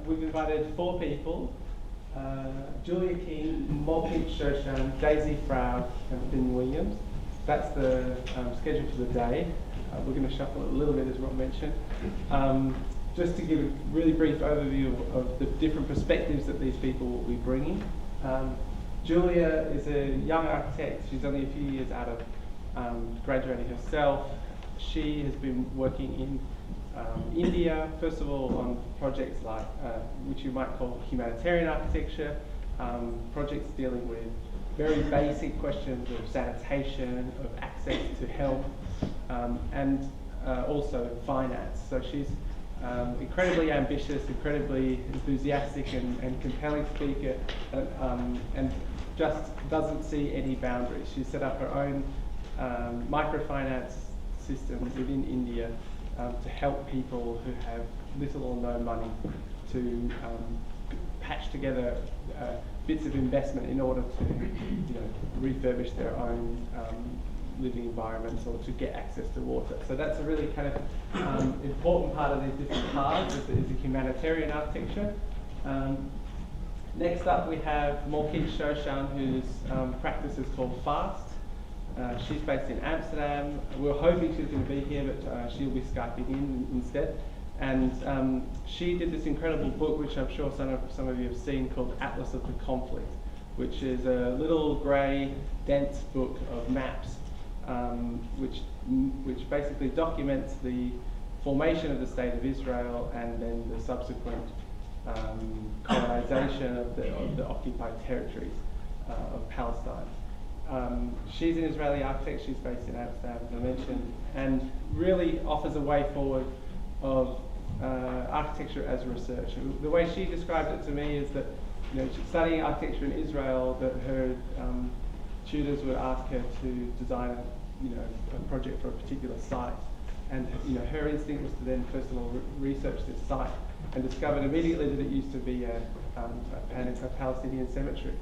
We've invited 4 people, Julia King, Malkin Shoshan, Daisy Froud and Finn Williams. That's the schedule for the day. We're going to shuffle it a little bit, as Rob mentioned. Just to give a really brief overview of the different perspectives that these people will be bringing. Julia is a young architect. She's only a few years out of graduating herself. She has been working in India, first of all, on projects like, which you might call humanitarian architecture, projects dealing with very basic questions of sanitation, of access to health, and also finance. So she's incredibly ambitious, incredibly enthusiastic and compelling speaker, and just doesn't see any boundaries. She's set up her own microfinance system within India to help people who have little or no money to patch together bits of investment in order to refurbish their own living environments or to get access to water. So that's a really kind of important part of these different paths is the humanitarian architecture. Next up we have Malkin Shoshan, whose practice is called FAST. She's based in Amsterdam. We were hoping she was going to be here, but she'll be Skyping in instead. And she did this incredible book, which I'm sure some of you have seen, called Atlas of the Conflict, which is a little grey, dense book of maps, which basically documents the formation of the State of Israel and then the subsequent colonization of the occupied territories of Palestine. She's an Israeli architect. She's based in Amsterdam, as I mentioned, and really offers a way forward of architecture as research. And the way she described it to me is that, she's studying architecture in Israel, that her tutors would ask her to design a project for a particular site, and her instinct was to then first of all research this site, and discovered immediately that it used to be a Palestinian cemetery.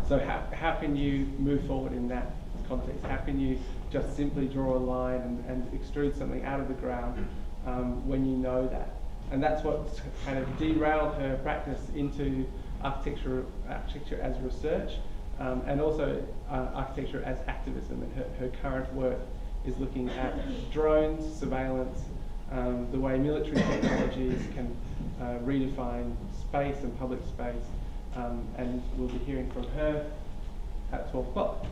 So how can you move forward in that context? How can you just simply draw a line and extrude something out of the ground when you know that? And that's what kind of derailed her practice into architecture as research, and also architecture as activism. And her current work is looking at drones, surveillance, the way military technologies can redefine space and public space, and we'll be hearing from her at 12 o'clock.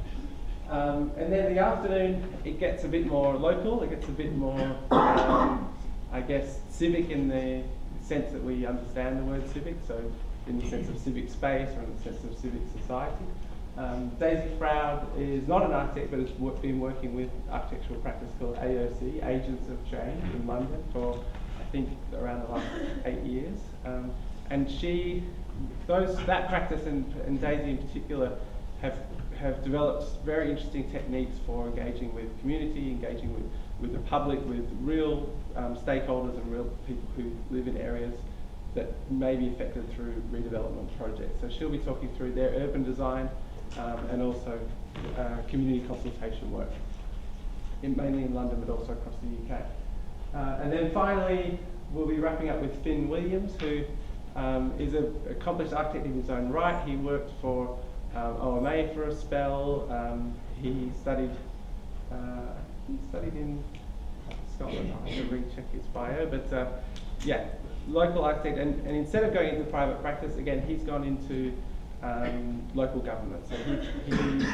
And then the afternoon, it gets a bit more local, it gets a bit more, I guess, civic in the sense that we understand the word civic, so in the sense of civic space or in the sense of civic society. Daisy Froud is not an architect, but has been working with architectural practice called AOC, Agents of Change, in London for, I think, around the last 8 years. And that practice and Daisy in particular have developed very interesting techniques for engaging with community, engaging with the public, with real stakeholders and real people who live in areas that may be affected through redevelopment projects. So she'll be talking through their urban design and also community consultation work, mainly in London but also across the UK. And then finally, we'll be wrapping up with Finn Williams, who is an accomplished architect in his own right. He worked for OMA for a spell. He studied in Scotland. I'll have to recheck his bio, but yeah, local architect. And instead of going into private practice, again, he's gone into local government. So he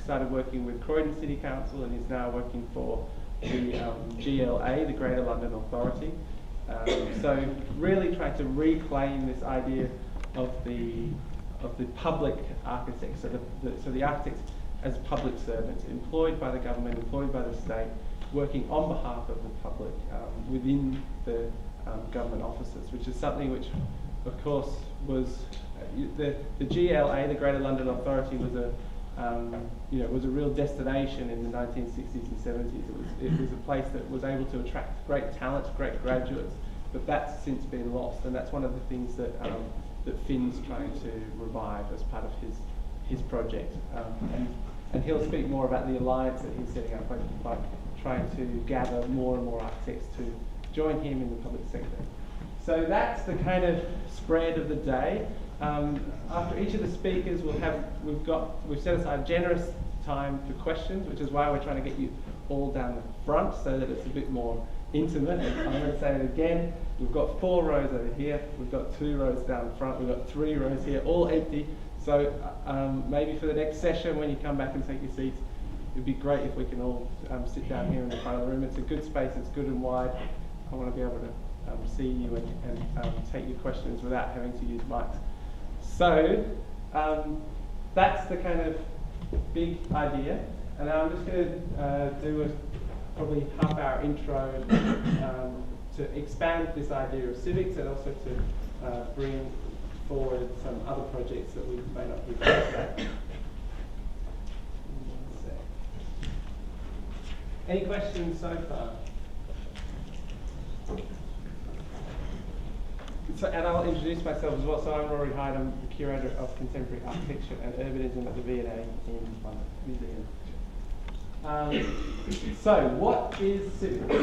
started working with Croydon City Council and is now working for the GLA, the Greater London Authority. So really trying to reclaim this idea of the public architect, so the architects as public servants, employed by the government, employed by the state, working on behalf of the public within the government offices, which is something which, of course, was the GLA, the Greater London Authority, was a real destination in the 1960s and 70s. It was a place that was able to attract great talent, great graduates, but that's since been lost, and that's one of the things that Finn's trying to revive as part of his project. And he'll speak more about the alliance that he's setting up by trying to gather more and more architects to join him in the public sector. So that's the kind of spread of the day. After each of the speakers, we've set aside generous time for questions, which is why we're trying to get you all down the front so that it's a bit more intimate. And I'm going to say it again. We've got 4 rows over here. We've got 2 rows down the front. We've got 3 rows here, all empty. So maybe for the next session, when you come back and take your seats, it'd be great if we can all sit down here in the front of the room. It's a good space. It's good and wide. I want to be able to see you and take your questions without having to use mics. So that's the kind of big idea. And now I'm just going to do a probably half-hour intro to expand this idea of civics and also to bring forward some other projects that we may not be today. Any questions so far? So, and I'll introduce myself as well. So I'm Rory Hyde. I'm the Curator of Contemporary Architecture and Urbanism at the V&A in London Museum. So what is civics?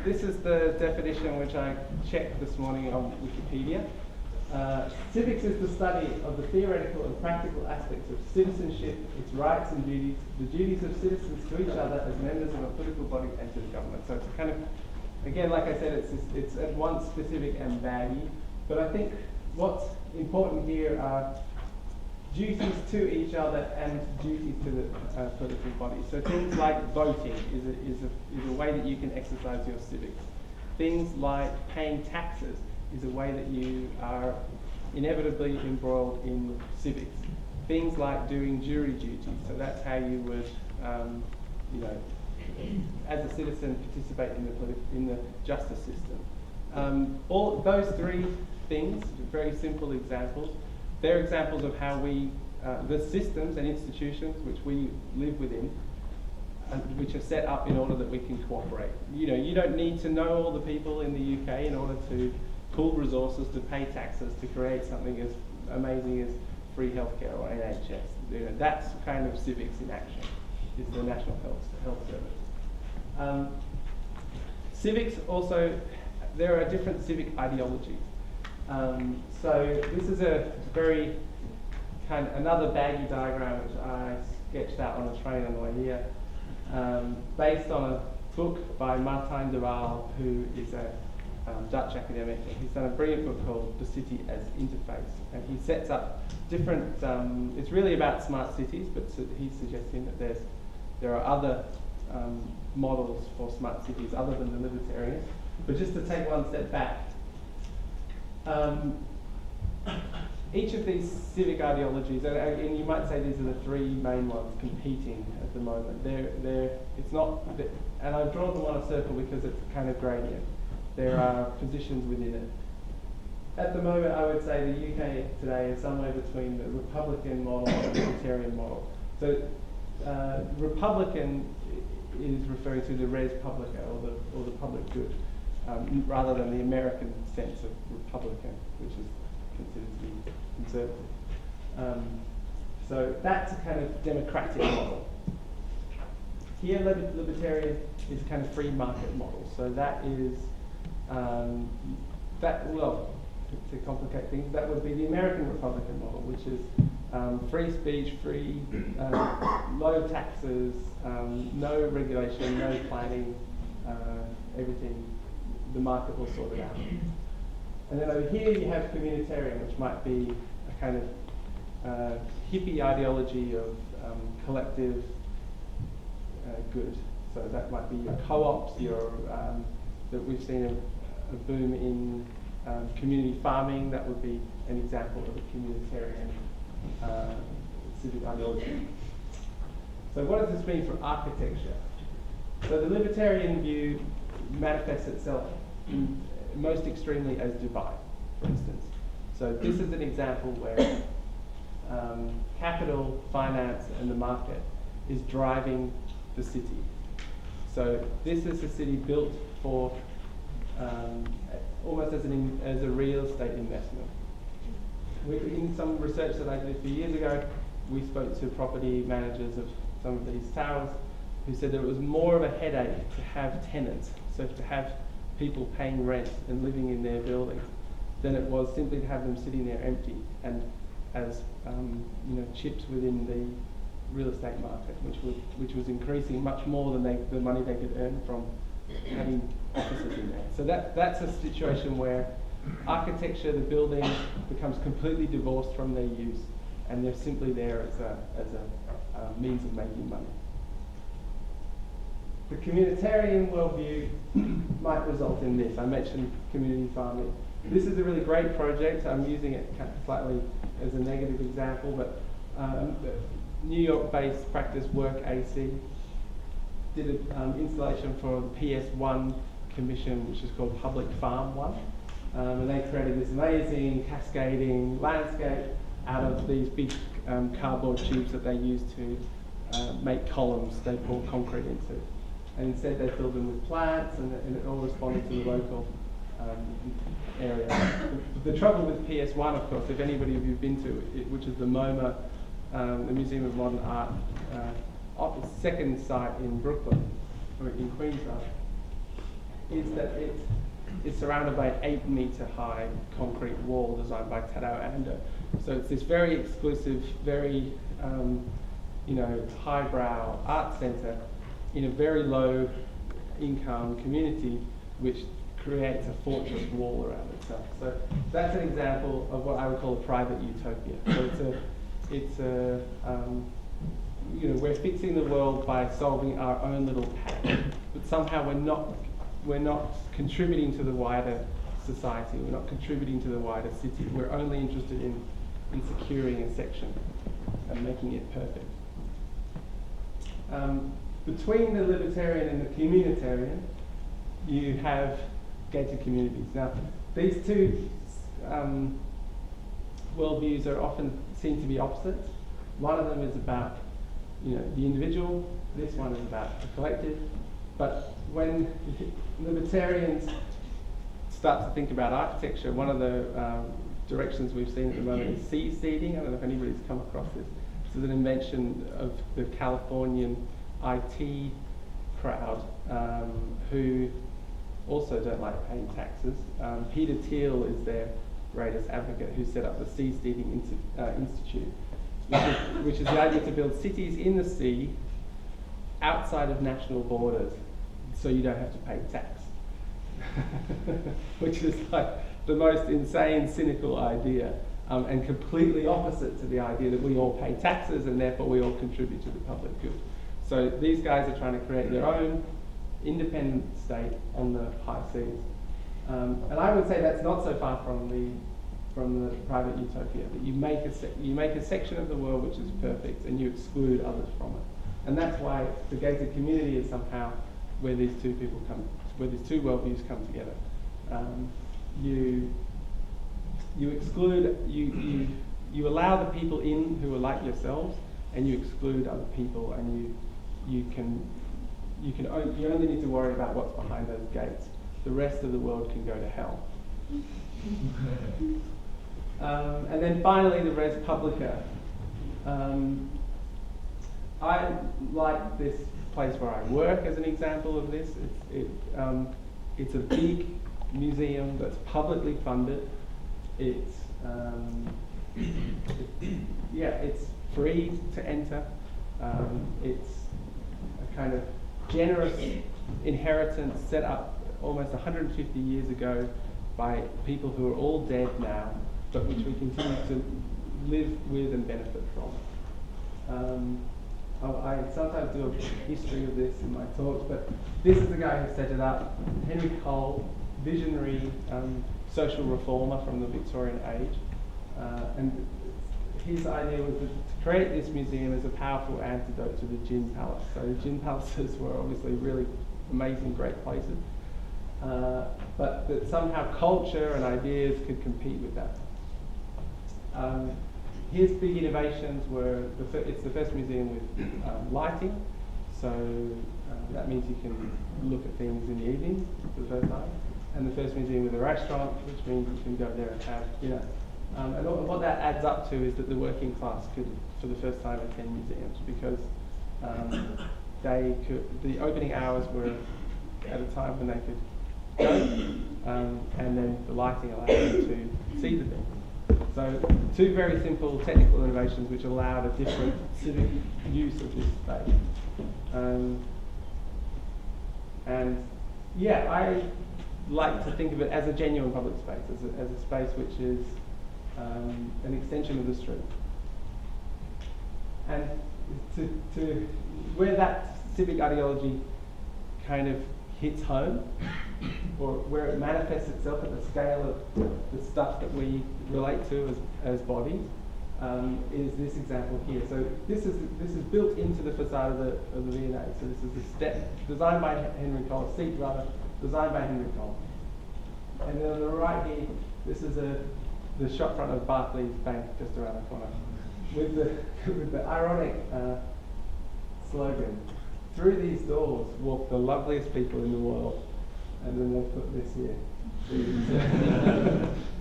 This is the definition which I checked this morning on Wikipedia. Civics is the study of the theoretical and practical aspects of citizenship, its rights and duties, the duties of citizens to each other as members of a political body and to the government. So it's kind of, again, like I said, it's at once specific and baggy, but I think what's important here are duties to each other and duties to the political body. So things like voting is a way that you can exercise your civics. Things like paying taxes is a way that you are inevitably embroiled in civics. Things like doing jury duty, so that's how you would, as a citizen, participate in the justice system. All those 3 things, very simple examples. They're examples of how we, the systems and institutions which we live within, which are set up in order that we can cooperate. You don't need to know all the people in the UK in order to pool resources, to pay taxes, to create something as amazing as free healthcare or NHS. That's kind of civics in action, is the National Health Service. Civics also, there are different civic ideologies. So this is a very another baggy diagram which I sketched out on a train on the way here, based on a book by Martijn de Waal, who is a Dutch academic, and he's done a brilliant book called The City as Interface, and he sets up different, it's really about smart cities, but he's suggesting that there are other models for smart cities other than the libertarian. But just to take one step back, each of these civic ideologies, and you might say these are the 3 main ones competing at the moment. It's not, and I've drawn them on a circle because it's kind of gradient. There are positions within it. At the moment, I would say the UK today is somewhere between the Republican model and the libertarian model. So Republican is referring to the res publica, or the public good, rather than the American sense of Republican, which is considered to be conservative. So that's a kind of democratic model. Here, libertarian is a kind of free market model. So that is, to complicate things, that would be the American Republican model, which is free speech, free, low taxes, no regulation, no planning, everything, the market will sort it out. And then over here you have communitarian, which might be a kind of hippie ideology of collective good. So that might be your co-ops, that we've seen a boom in community farming. That would be an example of a communitarian civic ideology. So what does this mean for architecture? So the libertarian view manifests itself most extremely as divine, for instance. So this is an example where capital, finance, and the market is driving the city. So this is a city built for almost as a real estate investment. In some research that I did a few years ago, we spoke to property managers of some of these towers who said that it was more of a headache to have tenants, so to have people paying rent and living in their buildings than it was simply to have them sitting there empty and as chips within the real estate market, which was increasing much more than the money they could earn from having offices in there. So that's a situation where architecture, the building, becomes completely divorced from their use, and they're simply there as a means of making money. The communitarian worldview might result in this. I mentioned community farming. This is a really great project. I'm using it slightly as a negative example, but New York-based practice Work AC did an installation for the PS1 commission, which is called Public Farm 1. And they created this amazing cascading landscape out of these big cardboard tubes that they use to make columns they pour concrete into. And instead they filled them with plants, and it all responded to the local area. The trouble with PS1, of course, if anybody of you have been to it, which is the MoMA, the Museum of Modern Art, second site in Brooklyn, or in Queens, is that it's surrounded by an 8-meter high concrete wall designed by Tadao Ando. So it's this very exclusive, very highbrow art centre in a very low income community, which creates a fortress wall around itself. So that's an example of what I would call a private utopia. So we're fixing the world by solving our own little patch, but somehow we're not contributing to the wider society. We're not contributing to the wider city. We're only interested in securing a section and making it perfect. Between the libertarian and the communitarian, you have gated communities. Now, these two worldviews are often seen to be opposite. One of them is about the individual. This one is about the collective. But when libertarians start to think about architecture, one of the directions we've seen at the moment is seed seeding. I don't know if anybody's come across this. This is an invention of the Californian IT crowd who also don't like paying taxes. Peter Thiel is their greatest advocate, who set up the Sea Seeding Institute, which is the idea to build cities in the sea outside of national borders so you don't have to pay tax. Which is like the most insane, cynical idea, and completely opposite to the idea that we all pay taxes and therefore we all contribute to the public good. So these guys are trying to create their own independent state on the high seas. And I would say that's not so far from the private utopia, that you make a section of the world which is perfect and you exclude others from it. And that's why the gated community is somehow where these two worldviews come together. You exclude, you allow the people in who are like yourselves, and you exclude other people, and you only need to worry about what's behind those gates. The rest of the world can go to hell. And then finally, the res publica. I like this place where I work as an example of this. It's a big museum that's publicly funded. It's free to enter. It's a kind of generous inheritance set up almost 150 years ago by people who are all dead now, but which we continue to live with and benefit from. I sometimes do a history of this in my talks, but this is the guy who set it up, Henry Cole, visionary social reformer from the Victorian age. And his idea was to create this museum as a powerful antidote to the gin palace. So the gin palaces were obviously really amazing, great places. But that somehow culture and ideas could compete with that. His big innovations were, it's the first museum with lighting, so that means you can look at things in the evening for the first time. And the first museum with a restaurant, which means you can go there and have dinner. And what that adds up to is that the working class could, for the first time, attend museums, because the opening hours were at a time when they could go, and then the lighting allows you to see the thing. So two very simple technical innovations which allowed a different civic use of this space. And yeah, I like to think of it as a genuine public space, as a space which is an extension of the street. And to where that civic ideology kind of hits home, or where it manifests itself at the scale of the stuff that we relate to as bodies, is this example here. So this is built into the facade of the V&A. So this is a step designed by Henry Collins, seat rather, designed by Henry Collins. And then on the right here, this is the shop front of Barclays Bank just around the corner, with the ironic slogan, "Through these doors walk the loveliest people in the world," and then they put this here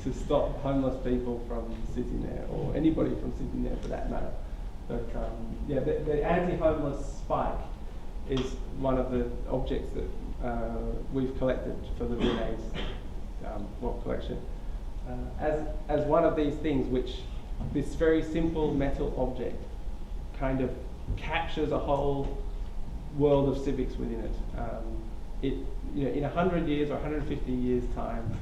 to stop homeless people from sitting there, or anybody from sitting there for that matter. But yeah, the anti-homeless spike is one of the objects that we've collected for the V&A's collection as one of these things which this very simple metal object kind of captures a whole world of civics within it. In 100 years or 150 years' time,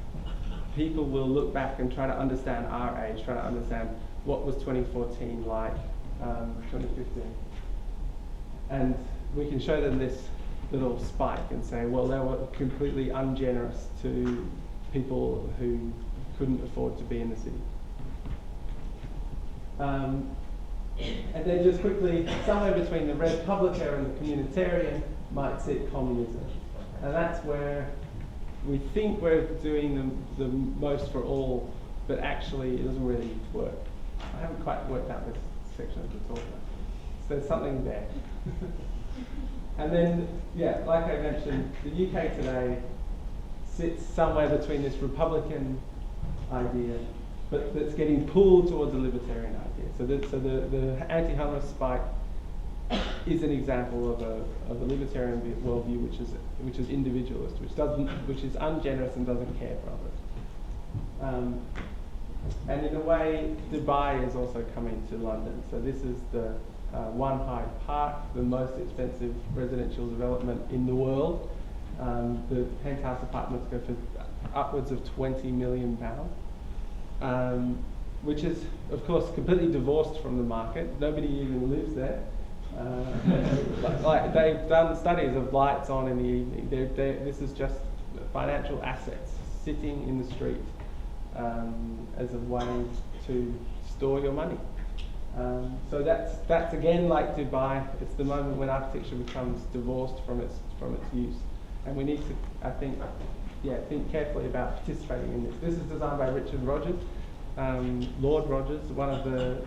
people will look back and try to understand our age, try to understand what was 2014 like, 2015. And we can show them this little spike and say, well, they were completely ungenerous to people who couldn't afford to be in the city. And then just quickly, somewhere between the Republican and the communitarian might sit communism. And that's where we think we're doing the most for all, but actually it doesn't really work. I haven't quite worked out this section of the talk. So there's something there. And then, yeah, like I mentioned, the UK today sits somewhere between this Republican idea, but that's getting pulled towards a libertarian idea. So the anti-homeless spike is an example of a libertarian worldview which is individualist, which is ungenerous and doesn't care for others. And in a way, Dubai is also coming to London. So this is the One Hyde Park, the most expensive residential development in the world. The penthouse apartments go for upwards of £20 million, which is, of course, completely divorced from the market. Nobody even lives there. Like they've done studies of lights on in the evening. This is just financial assets sitting in the street as a way to store your money. So that's again like Dubai. It's the moment when architecture becomes divorced from its use, and we need to, I think, think carefully about participating in this. This is designed by Richard Rogers, Lord Rogers, one of the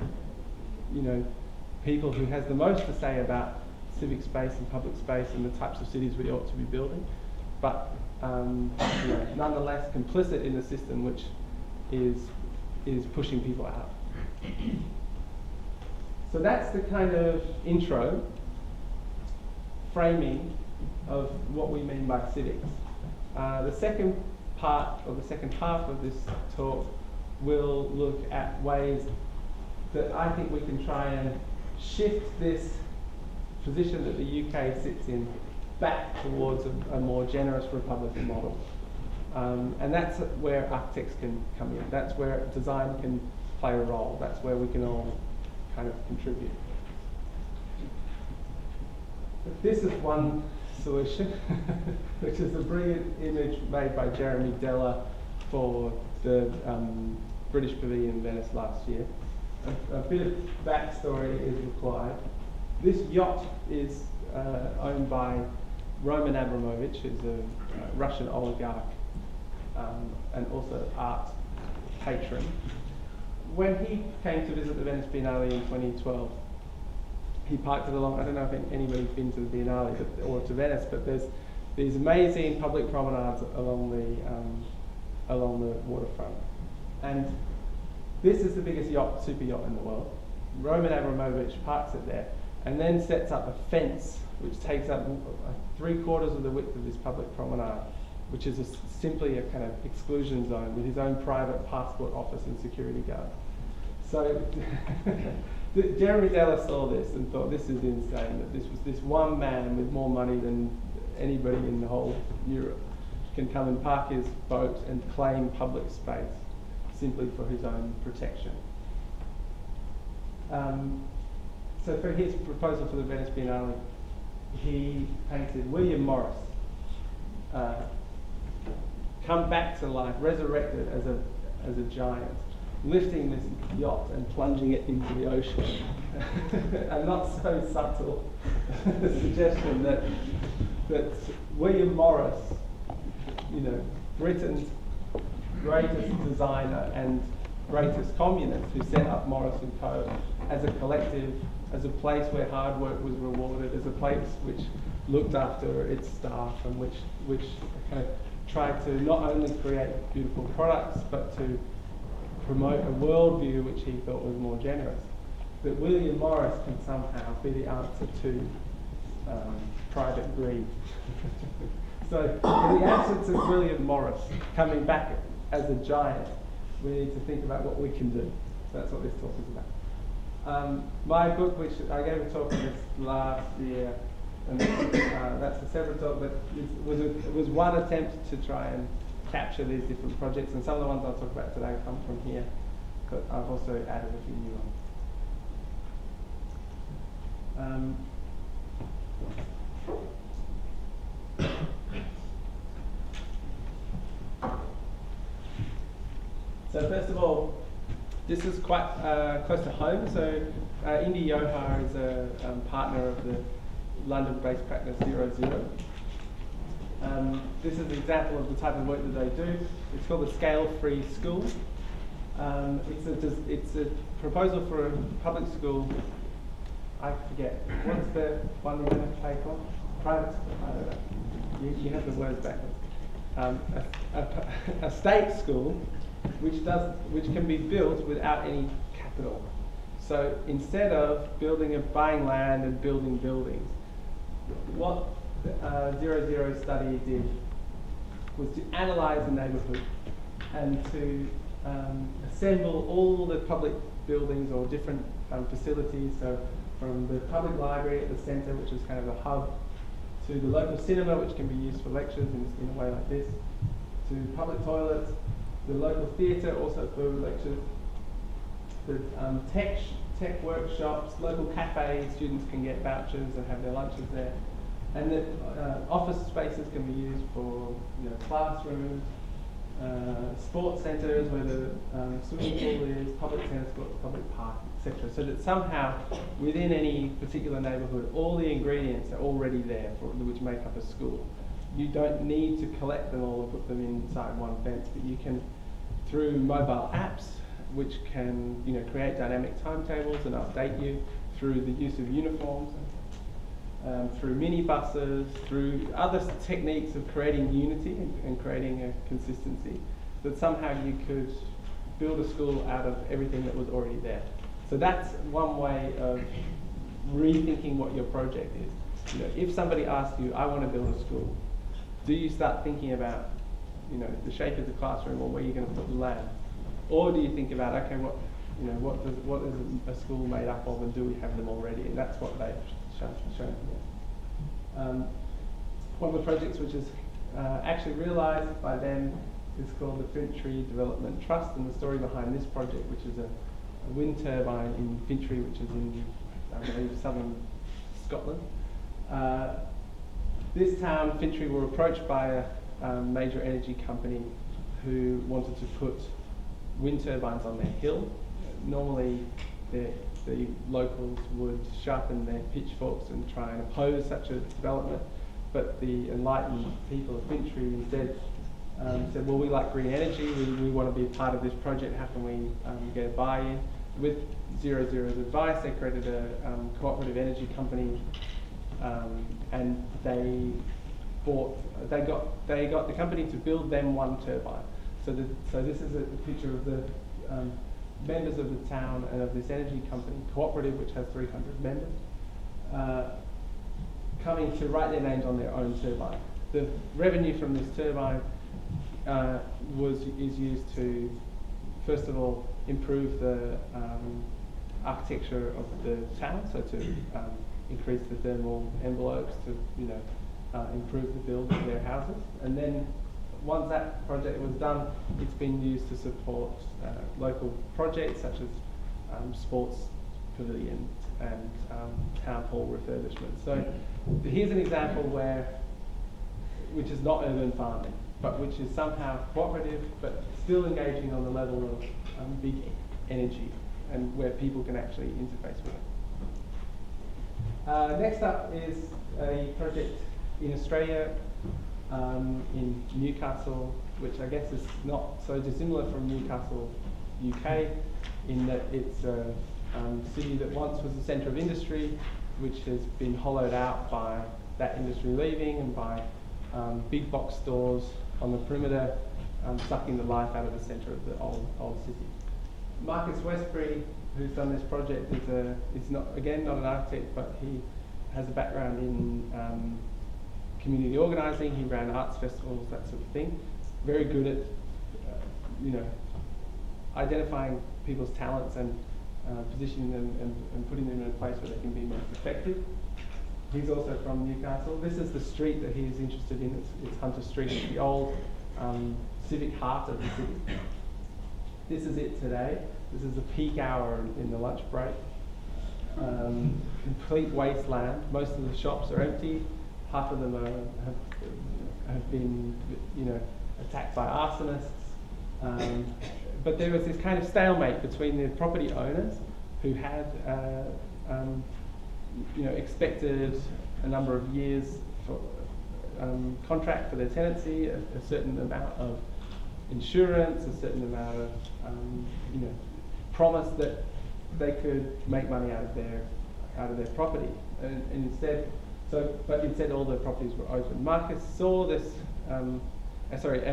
people who has the most to say about civic space and public space and the types of cities we ought to be building, but nonetheless complicit in the system which is pushing people out. So that's the kind of intro framing of what we mean by civics. The second part, or the second half of this talk, will look at ways that I think we can try and shift this position that the UK sits in back towards a more generous Republican model. And that's where architects can come in. That's where design can play a role. That's where we can all kind of contribute. But this is one solution, which is a brilliant image made by Jeremy Deller for the British Pavilion in Venice last year. A bit of backstory is required. This yacht is owned by Roman Abramovich, who's a Russian oligarch and also art patron. When he came to visit the Venice Biennale in 2012, he parked it along. I don't know if anybody's been to the Biennale or to Venice, but there's these amazing public promenades along the waterfront. And this is the biggest super yacht in the world. Roman Abramovich parks it there and then sets up a fence which takes up 3/4 of the width of this public promenade which is simply a kind of exclusion zone with his own private passport office and security guard. So Jeremy Deller saw this and thought, this is insane, that this one man with more money than anybody in the whole Europe can come and park his boat and claim public space simply for his own protection. So for his proposal for the Venice Biennale, he painted William Morris come back to life, resurrected as a giant, lifting this yacht and plunging it into the ocean. A not so subtle suggestion that William Morris, Britain's greatest designer and greatest communist, who set up Morris and Co. as a collective, as a place where hard work was rewarded, as a place which looked after its staff and which kind of tried to not only create beautiful products but to promote a worldview which he thought was more generous. That William Morris can somehow be the answer to private greed. So in the absence of William Morris coming back as a giant, we need to think about what we can do. So that's what this talk is about. My book, which I gave a talk on this last year, and that's a separate talk, but it was one attempt to try and capture these different projects, and some of the ones I'll talk about today come from here, but I've also added a few new ones. So first of all, this is quite close to home. So Indy Johar is a partner of the London-based practice 00. This is an example of the type of work that they do. It's called the Scale-Free School. It's a proposal for a public school. I forget, what's the one you're going to take on? Private school, I don't know. You have the words backwards. A state school which can be built without any capital. So instead of buying land and building buildings, what the 00 study did was to analyse the neighbourhood and to assemble all the public buildings or different facilities. So from the public library at the centre, which is kind of a hub, to the local cinema, which can be used for lectures in a way like this, to public toilets, the local theatre also for lectures, the tech workshops, local cafes, students can get vouchers and have their lunches there, and the office spaces can be used for classrooms, sports centres where the swimming pool is, public tennis courts, public park, etc. So that somehow within any particular neighbourhood all the ingredients are already there which make up a school. You don't need to collect them all and put them inside one fence, but you can, through mobile apps, which can create dynamic timetables and update you, through the use of uniforms, through minibuses, through other techniques of creating unity and creating a consistency, that somehow you could build a school out of everything that was already there. So that's one way of rethinking what your project is. If somebody asks you, I want to build a school, do you start thinking about the shape of the classroom or where you're going to put the land? Or do you think about, okay, what is a school made up of, and do we have them already? And that's what they've shown here. One of the projects which is actually realised by them is called the Fintry Development Trust, and the story behind this project, which is a wind turbine in Fintry, which is in, I believe, southern Scotland. This town, Fintry, were approached by a major energy company who wanted to put wind turbines on their hill. Normally, the locals would sharpen their pitchforks and try and oppose such a development, but the enlightened people of Fintry instead said, well, we like green energy, we want to be a part of this project, how can we get a buy-in? With 00's advice, they created a cooperative energy company, and they got the company to build them one turbine. So this is a picture of the members of the town and of this energy company, cooperative, which has 300 members, coming to write their names on their own turbine. the revenue from this turbine is used to, first of all, improve the architecture of the town, so to increase the thermal envelopes, to improve the build of their houses, and then once that project was done, it's been used to support local projects such as sports pavilion and town hall refurbishment. So here's an example which is not urban farming, but which is somehow cooperative, but still engaging on the level of big energy, and where people can actually interface with it. Next up is a project in Australia, in Newcastle, which I guess is not so dissimilar from Newcastle, UK, in that it's a city that once was the centre of industry, which has been hollowed out by that industry leaving and by big box stores on the perimeter, sucking the life out of the centre of the old city. Marcus Westbury, who's done this project, is not an architect, but he has a background in community organising. He ran arts festivals, that sort of thing. Very good at identifying people's talents and positioning them and putting them in a place where they can be most effective. He's also from Newcastle. This is the street that he is interested in. It's Hunter Street. It's the old civic heart of the city. This is it today. This is the peak hour in the lunch break. Complete wasteland. Most of the shops are empty. Half of them have been attacked by arsonists. But there was this kind of stalemate between the property owners, who had expected a number of years for contract for their tenancy, a certain amount of insurance, a certain amount of promise that they could make money out of their property, and instead all the properties were open. Marcus saw this. And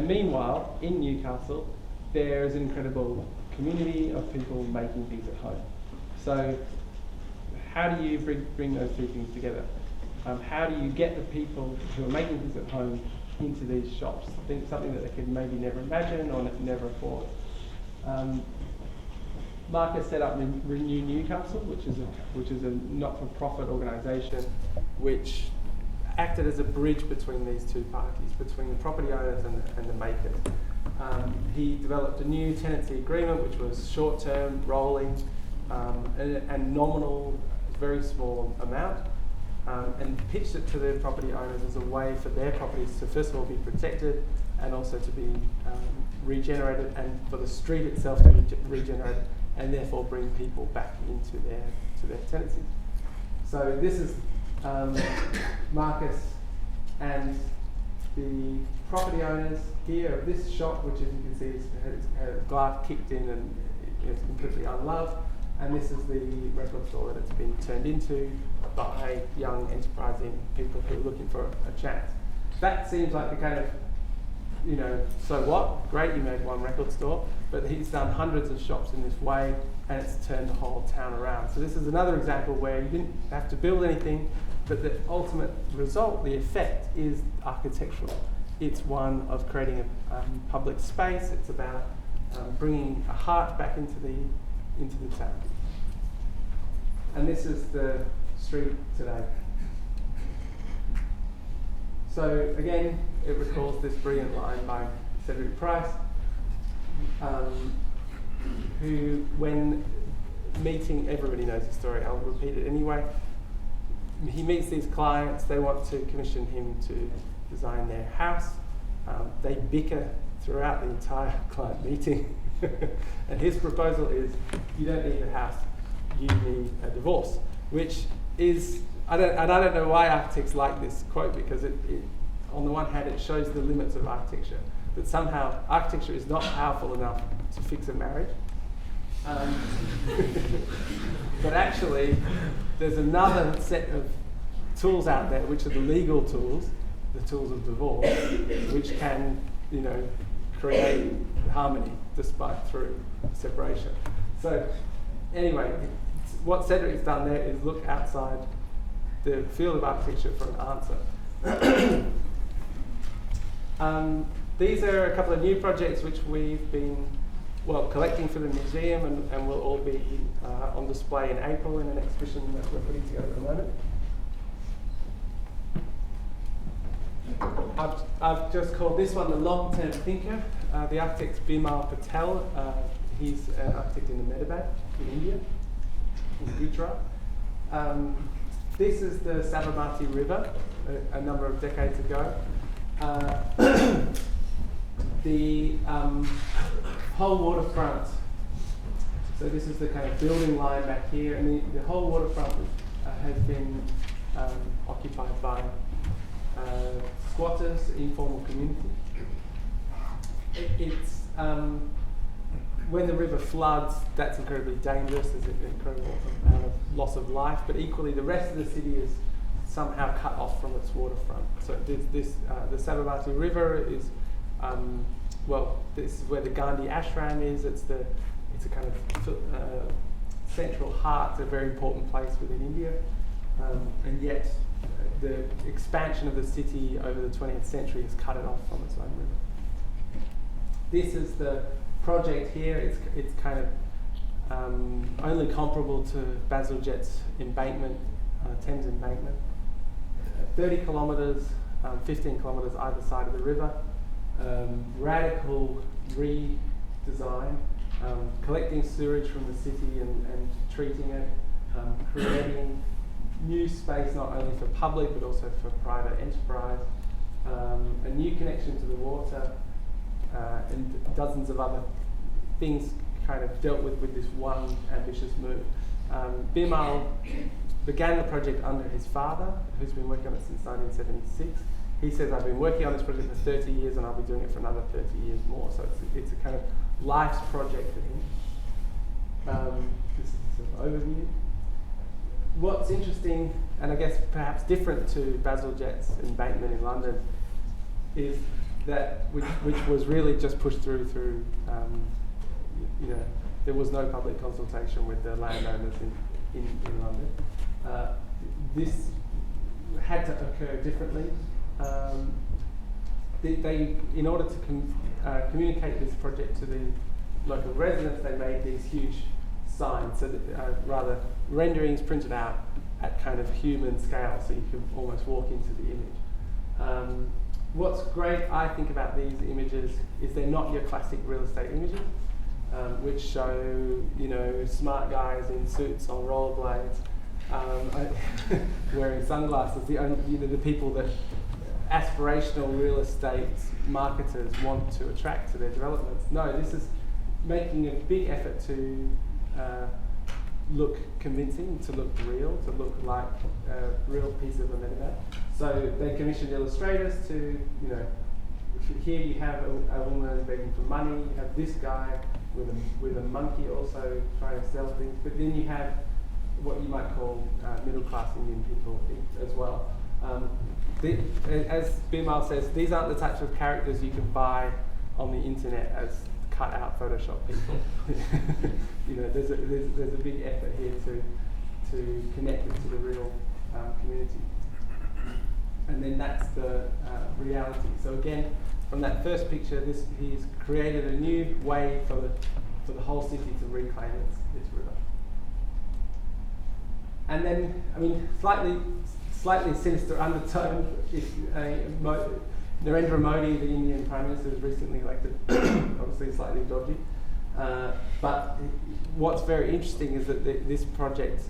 meanwhile, in Newcastle, there is an incredible community of people making things at home. So how do you bring those two things together? How do you get the people who are making things at home into these shops? Something that they could maybe never imagine or never afford. Marcus set up Renew Newcastle, which is a not-for-profit organisation which acted as a bridge between these two parties, between the property owners and the makers. He developed a new tenancy agreement which was short-term, rolling, and nominal, very small amount, and pitched it to the property owners as a way for their properties to first of all be protected and also to be regenerated, and for the street itself to be regenerated, and therefore bring people back into their tenancies. So this is Marcus and the property owners here of this shop, which, as you can see, has had glass kicked in and it's completely unloved. And this is the record store that it's been turned into by young, enterprising people who are looking for a chance. That seems like the kind of, so what? Great, you made one record store, but he's done hundreds of shops in this way, and it's turned the whole town around. So this is another example where you didn't have to build anything, but the ultimate result, the effect, is architectural. It's one of creating a public space. It's about bringing a heart back into the town. And this is the street today. So again, it recalls this brilliant line by Cedric Price, who, when meeting, everybody knows the story, I'll repeat it anyway. He meets these clients, they want to commission him to design their house. They bicker throughout the entire client meeting. And his proposal is, you don't need a house, you need a divorce, which is, I don't know why architects like this quote, because it on the one hand it shows the limits of architecture, that somehow architecture is not powerful enough to fix a marriage. But actually, there's another set of tools out there, which are the legal tools, the tools of divorce, which can, create harmony despite through separation. So, anyway, what Cedric's done there is look outside the field of architecture for an answer. These are a couple of new projects which we've been collecting for the museum, and will all be on display in April in an exhibition that we're putting together at the moment. I've just called this one the long-term thinker. The architect's Bimal Patel. He's an architect in Ahmedabad in India, in Gujarat. This is the Sabarmati River a number of decades ago. The whole waterfront, so this is the kind of building line back here, and the whole waterfront has been occupied by squatters, informal community. It's when the river floods, that's incredibly dangerous. There's an incredible amount of loss of life, but equally the rest of the city is somehow cut off from its waterfront. So the Sabarmati River is, this is where the Gandhi ashram is. It's a kind of central heart. It's a very important place within India, and yet the expansion of the city over the 20th century has cut it off from its own river. This is the project here. It's kind of only comparable to Bazalgette's embankment, Thames embankment. 30 kilometres, 15 kilometres either side of the river. Radical redesign, collecting sewage from the city and treating it, creating new space not only for public but also for private enterprise, a new connection to the water, and dozens of other things kind of dealt with this one ambitious move. Bimal began the project under his father, who's been working on it since 1976. He says, I've been working on this project for 30 years and I'll be doing it for another 30 years more. So it's a kind of life's project for him. This is a sort of overview. What's interesting, and I guess perhaps different to Bazalgette's embankment in London, is that which was really just pushed through there was no public consultation with the landowners in London. This had to occur differently. They in order to communicate this project to the local residents, they made these huge signs, so that, rather renderings printed out at kind of human scale, so you can almost walk into the image. What's great, I think, about these images is they're not your classic real estate images, which show, smart guys in suits on rollerblades, wearing sunglasses. The people that aspirational real estate marketers want to attract to their developments. No, this is making a big effort to look convincing, to look real, to look like a real piece of Ahmedabad. So they commissioned illustrators to, here you have a woman begging for money, you have this guy with a monkey also trying to sell things, but then you have what you might call middle-class Indian people as well. As Bimal says, these aren't the types of characters you can buy on the internet as cut-out Photoshop people. There's a big effort here to connect it to the real community. And then that's the reality. So again, from that first picture, he's created a new way for the whole city to reclaim its river. And then, slightly sinister undertone. Narendra Modi, the Indian Prime Minister, was recently elected, obviously slightly dodgy. But what's very interesting is that this project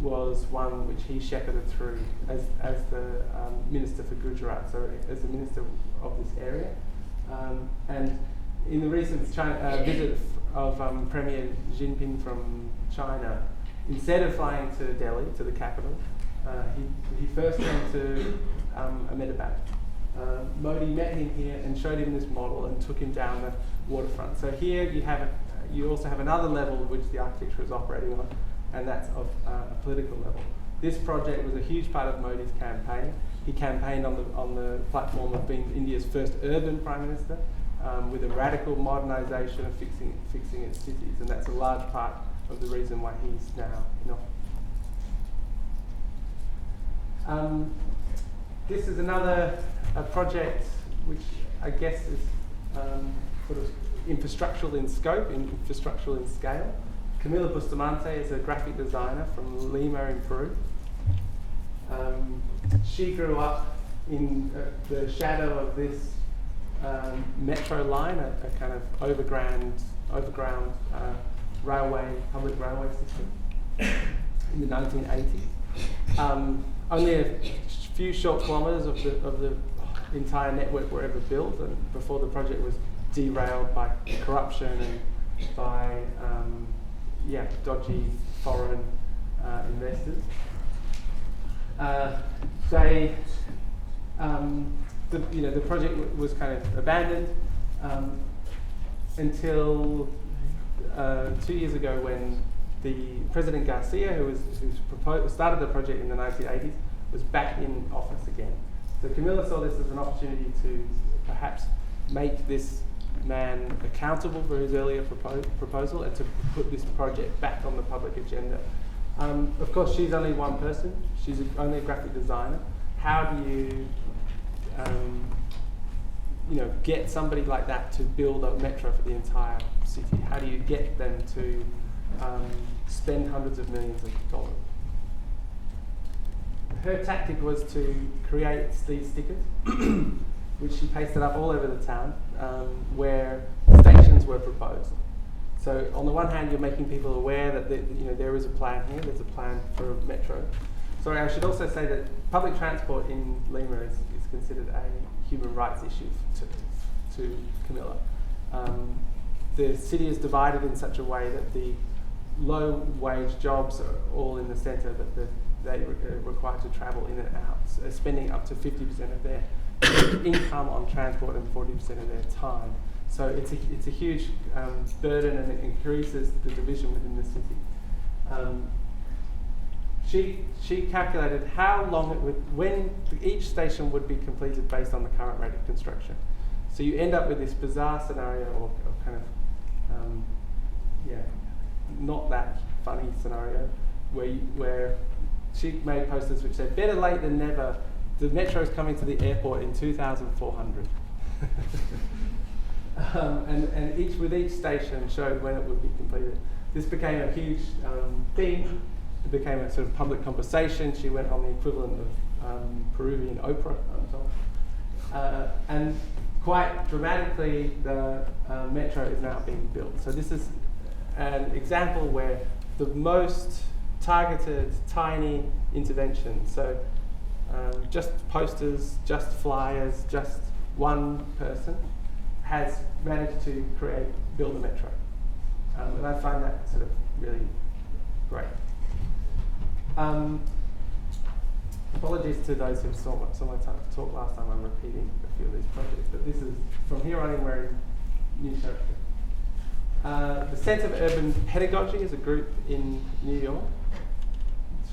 was one which he shepherded through as the Minister for Gujarat, so as the Minister of this area. And in the recent visit of Premier Xi Jinping from China, instead of flying to Delhi, to the capital, he first came to Ahmedabad. Modi met him here and showed him this model and took him down the waterfront. So here you also have another level which the architecture is operating on, and that's of a political level. This project was a huge part of Modi's campaign. He campaigned on the platform of being India's first urban prime minister, with a radical modernisation of fixing its cities, and that's a large part of the reason why he's now in office. This is another project which I guess is sort of infrastructural in scope, infrastructural in scale. Camila Bustamante is a graphic designer from Lima in Peru. She grew up in the shadow of this metro line, a kind of overground public railway system in the 1980s. Only a few short kilometres of the entire network were ever built, and before the project was derailed by corruption and by dodgy foreign investors. The project was kind of abandoned until 2 years ago, when the President Garcia, who started the project in the 1980s, was back in office again. So Camila saw this as an opportunity to perhaps make this man accountable for his earlier proposal and to put this project back on the public agenda. Of course, she's only one person. She's only a graphic designer. How do you, get somebody like that to build a metro for the entire city? How do you get them to spend hundreds of millions of dollars? Her tactic was to create these stickers, which she pasted up all over the town, where stations were proposed. So on the one hand, you're making people aware that there is a plan here. There's a plan for a metro. Sorry, I should also say that public transport in Lima is considered a human rights issue to Camila. The city is divided in such a way that the low-wage jobs are all in the centre, but they are required to travel in and out, spending up to 50% of their income on transport and 40% of their time. So it's a huge burden, and it increases the division within the city. She calculated how long it would, when each station would be completed based on the current rate of construction. So you end up with this bizarre scenario, or kind of not that funny scenario, where she made posters which said, "Better late than never. The metro is coming to the airport in 2,400." And with each station showed when it would be completed. This became a huge theme. It became a sort of public conversation. She went on the equivalent of Peruvian Oprah, I'm told. And quite dramatically, the metro is now being built. So this is an example where the most targeted, tiny intervention, so just posters, just flyers, just one person, has managed to build a metro. And I find that sort of really great. Apologies to those who saw my talk last time. I'm repeating a few of these projects, but this is, from here on in, we're in new territory. The Centre of Urban Pedagogy is a group in New York,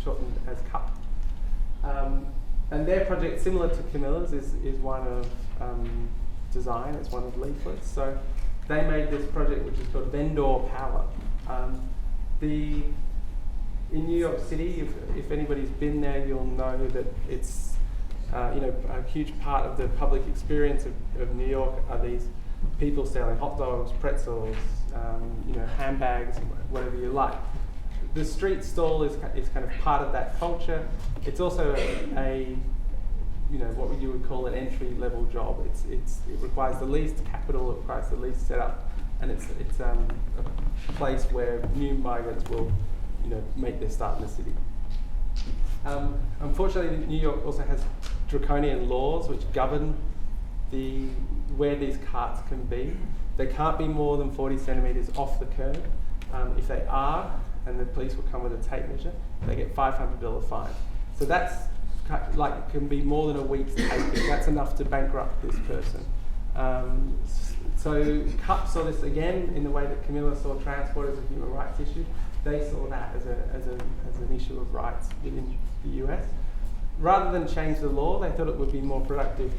shortened as CUP. And their project, similar to Camilla's, is one of design. It's one of leaflets. So they made this project, which is called Vendor Power. In New York City, if anybody's been there, you'll know that it's a huge part of the public experience of New York are these people selling hot dogs, pretzels, handbags, whatever you like. The street stall is kind of part of that culture. It's also what you would call an entry-level job. It requires the least capital, it requires the least setup, and it's a place where new migrants will make their start in the city. Unfortunately, New York also has draconian laws which govern where these carts can be. They can't be more than 40 centimetres off the curb. If they are, and the police will come with a tape measure, they get $500 fine. So that's can be more than a week's taping. That's enough to bankrupt this person. So CUP saw this again in the way that Camila saw transport as a human rights issue. They saw that as an issue of rights within the US. Rather than change the law, they thought it would be more productive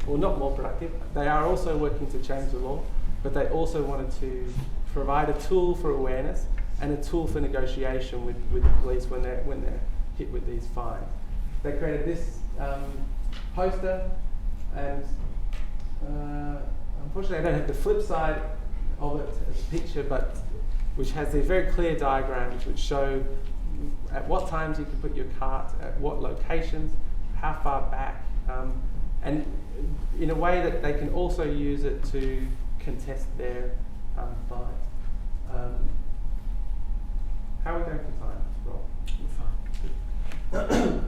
not more productive. They are also working to change the law, but they also wanted to provide a tool for awareness and a tool for negotiation with the police when they're hit with these fines. They created this poster, and unfortunately I don't have the flip side of it as a picture, but which has these very clear diagrams which show at what times you can put your cart, at what locations, how far back, and in a way that they can also use it to contest their fines. How are we going for time, Rob? We're fine.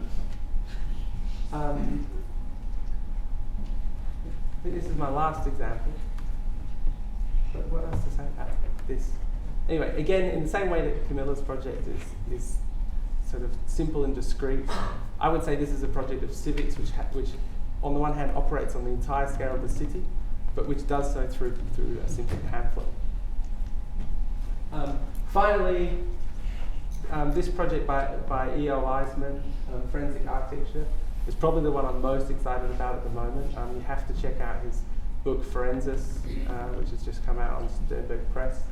I think this is my last example. But what else to say about this? Anyway, again, in the same way that Camilla's project is sort of simple and discrete, I would say this is a project of Civics, which on the one hand operates on the entire scale of the city, but which does so through a simple pamphlet. Finally, this project by E.L. Eisman, Forensic Architecture, is probably the one I'm most excited about at the moment. You have to check out his book Forensis, which has just come out on Sternberg Press.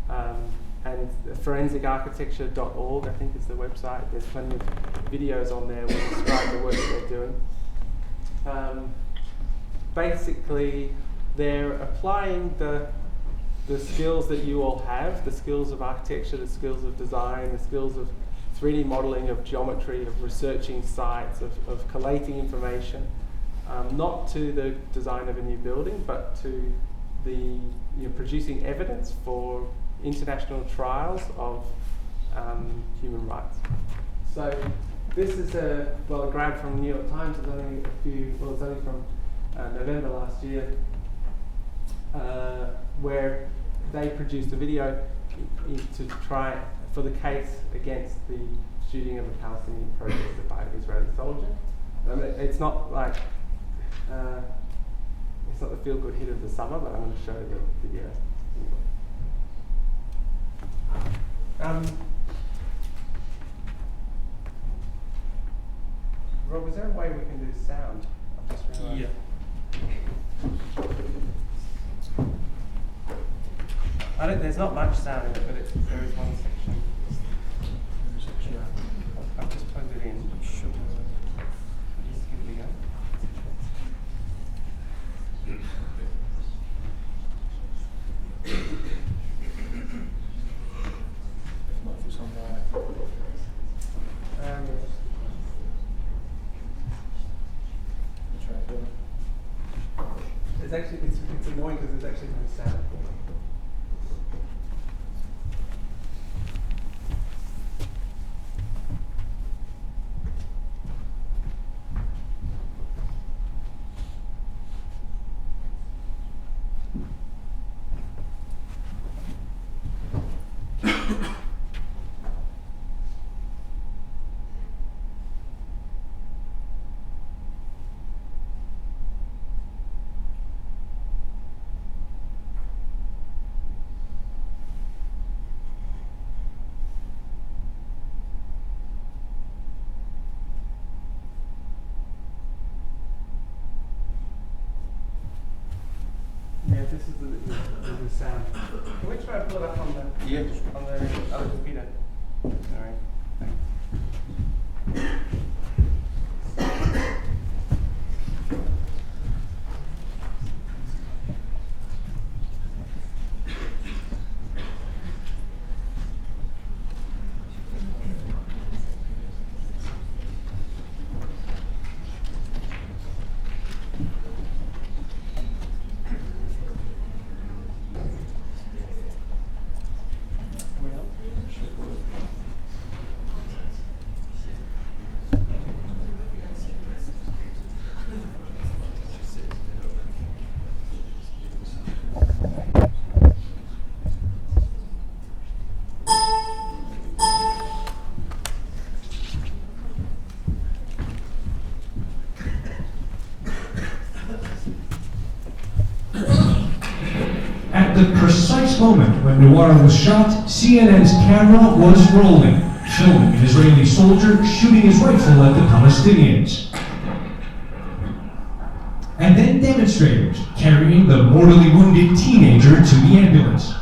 And forensicarchitecture.org, I think is the website. There's plenty of videos on there which describe the work that they're doing. Basically, they're applying the skills that you all have, the skills of architecture, the skills of design, the skills of 3D modelling, of geometry, of researching sites, of collating information, not to the design of a new building, but to the producing evidence for international trials of human rights. So this is a grab from the New York Times. It's only it's only from November last year, where they produced a video to try for the case against the shooting of a Palestinian protester by an Israeli soldier. It's not like it's not the feel-good hit of the summer, but I'm going to show the video. Rob, is there a way we can do sound? I've just realised. Yeah. There's not much sound in it, but there is one section. I've just plugged it in. Just give it a go. It's annoying because there's actually no sound. This is the sound. Can we try to pull it up on the other computer? All right. Thanks. At the precise moment when Noir was shot, CNN's camera was rolling, filming an Israeli soldier shooting his rifle at the Palestinians. And then demonstrators carrying the mortally wounded teenager to the ambulance.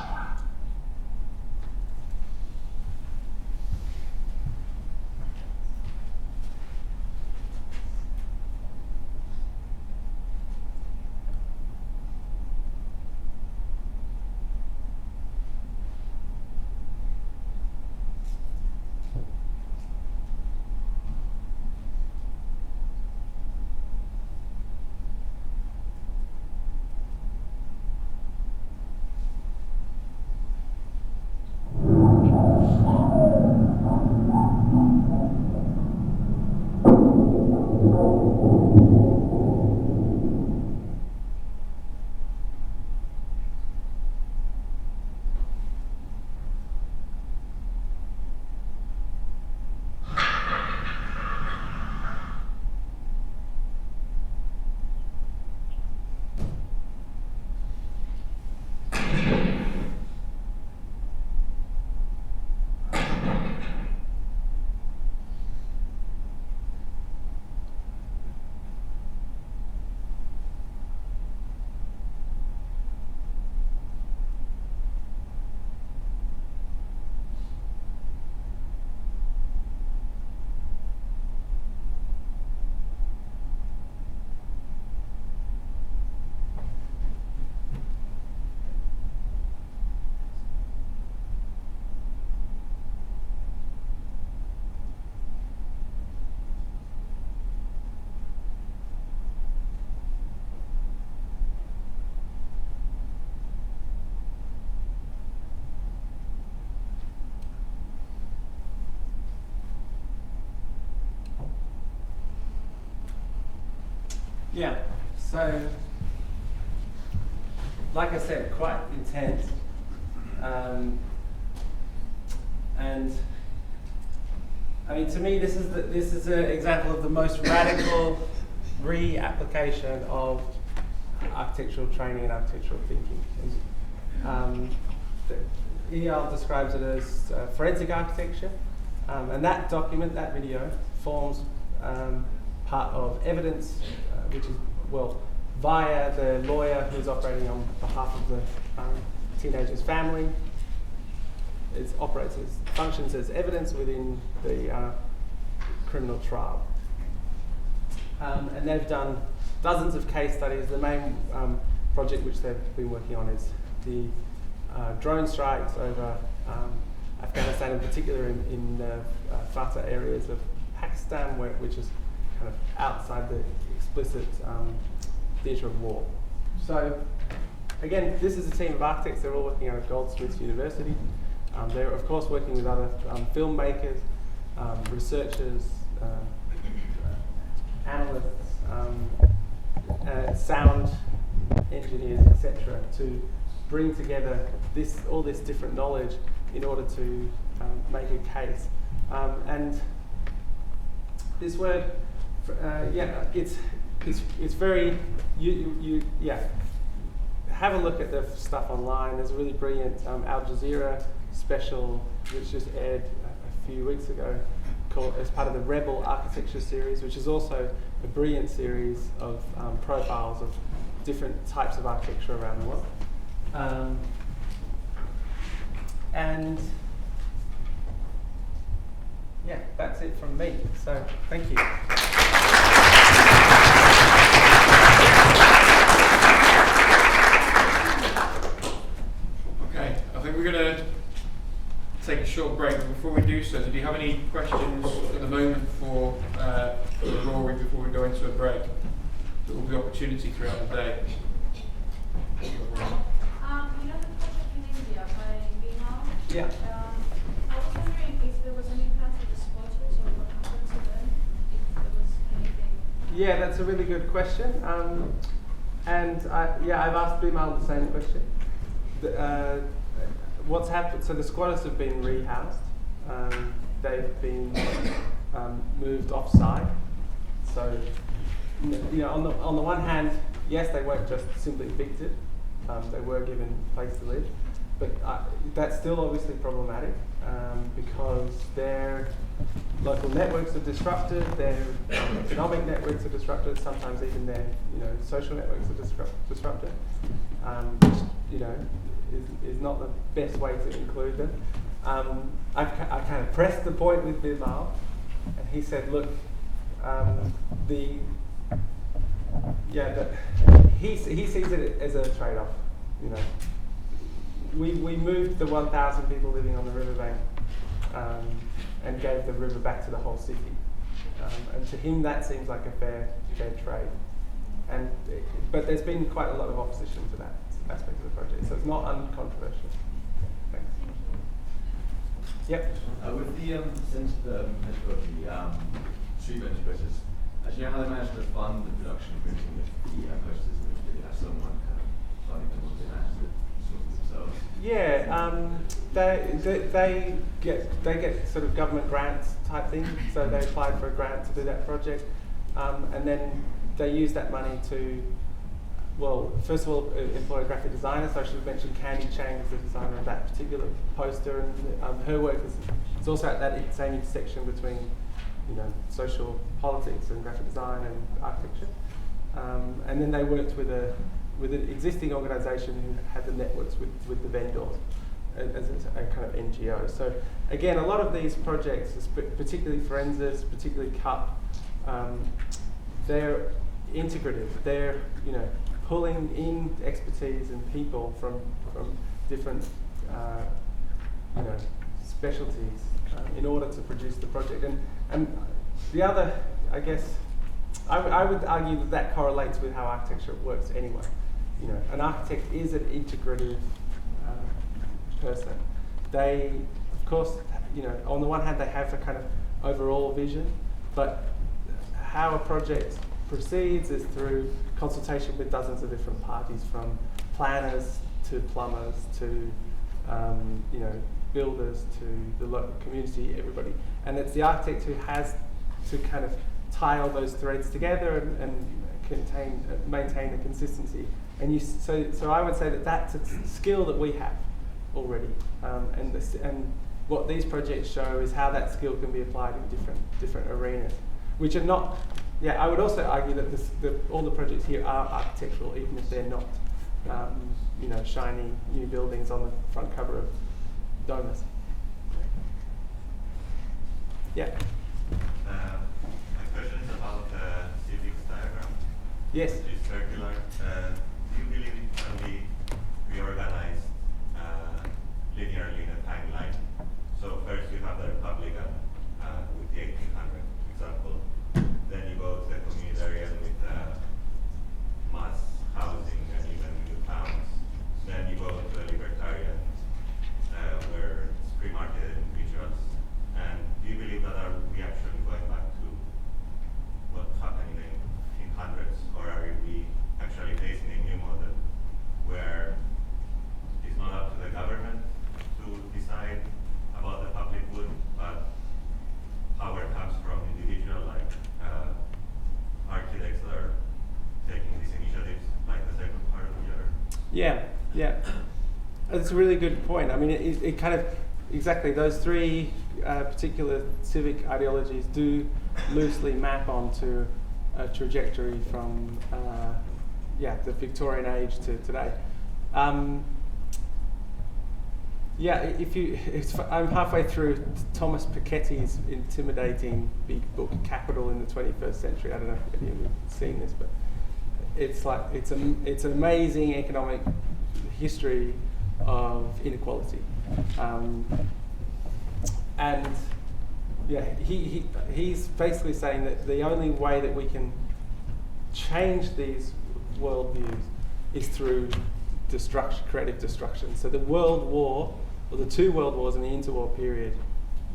Yeah, so like I said, quite intense. And I mean, to me, this is an example of the most radical re-application of architectural training and architectural thinking. EL describes it as forensic architecture, and that document, that video, forms part of evidence, which is, well, via the lawyer who's operating on behalf of the teenager's family. It functions as evidence within the criminal trial. And they've done dozens of case studies. The main project which they've been working on is the drone strikes over Afghanistan, in particular in the Fatah areas of Pakistan, which is kind of outside the explicit theatre of war. So again, this is a team of architects. They're all working out of Goldsmiths University. They're of course working with other filmmakers, researchers, analysts, sound engineers, etc., to bring together all this different knowledge in order to make a case. And this work, it's very have a look at the stuff online. There's a really brilliant Al Jazeera special which just aired a few weeks ago, called as part of the Rebel Architecture series, which is also a brilliant series of profiles of different types of architecture around the world. And yeah, that's it from me. So thank you. Okay, I think we're going to take a short break. Before we do so, do you have any questions at the moment for Rory before we go into a break? There will be opportunity throughout the day. You know the project in India by Bihar? Yeah. I was wondering if there was any plan for the squatters or what happened to them, if there was anything. Yeah, that's a really good question. And I've asked Bimal the same question. What's happened? So the squatters have been rehoused. They've been moved off-site. So, on the one hand, yes, they weren't just simply evicted. They were given a place to live, but that's still obviously problematic because their local networks are disrupted, their economic networks are disrupted, sometimes even their social networks are disrupted, which is not the best way to include them. I kind of pressed the point with Bimal, and he said, look, he sees it as a trade-off. We moved the 1,000 people living on the riverbank and gave the river back to the whole city, and to him that seems like a fair trade. But there's been quite a lot of opposition to that aspect of the project, so it's not uncontroversial. Thanks. Yep. With the since the street enterprises, do you know how they managed to fund the production of printing the posters? Did they have someone kind of funding them, or did they manage to sort of themselves? Yeah, they get sort of government grants type thing. So they applied for a grant to do that project, and then they use that money to, well, first of all, employ a graphic designer. So I should have mentioned Candy Chang is the designer of that particular poster, and her work is also at that same intersection between, social politics and graphic design and architecture. And then they worked with an existing organisation who had the networks with the vendors as a kind of NGO. So again, a lot of these projects, particularly Forensics, particularly CUP, they're integrative. They're pulling in expertise and people from different specialties in order to produce the project. And the other, I guess, I would argue that correlates with how architecture works anyway. An architect is an integrative person. They, of course, on the one hand they have a kind of overall vision, but how a project proceeds is through consultation with dozens of different parties, from planners to plumbers to builders to the local community, everybody. And it's the architect who has to kind of tie all those threads together and maintain the consistency. And so I would say that that's a skill that we have already. And what these projects show is how that skill can be applied in different arenas, which are not. Yeah, I would also argue that all the projects here are architectural, even if they're not, shiny new buildings on the front cover of Domus. Yeah. My question is about the civics diagram. Yes. It's circular. Do you believe it can be reorganized linearly in a timeline? So first you have the Republican with the 1800, for example. Then you go to the communitarian with mass housing and even new towns. Then you go to the libertarian where it's pre-market individuals. And do you believe that are we actually going back to what happened in the 1800s, or are we actually facing a new model where it's not up to the government to decide about the public good, but power comes from individual architects that are taking these initiatives, like the second part of the other? Yeah. That's a really good point. I mean, it kind of, exactly, those three particular civic ideologies do loosely map onto a trajectory from, the Victorian age to today. I'm halfway through Thomas Piketty's intimidating big book, Capital in the 21st Century. I don't know if any of you have seen this, but it's an amazing economic history of inequality, and he's basically saying that the only way that we can change these worldviews is through creative destruction. So the World War, or the two World Wars in the interwar period,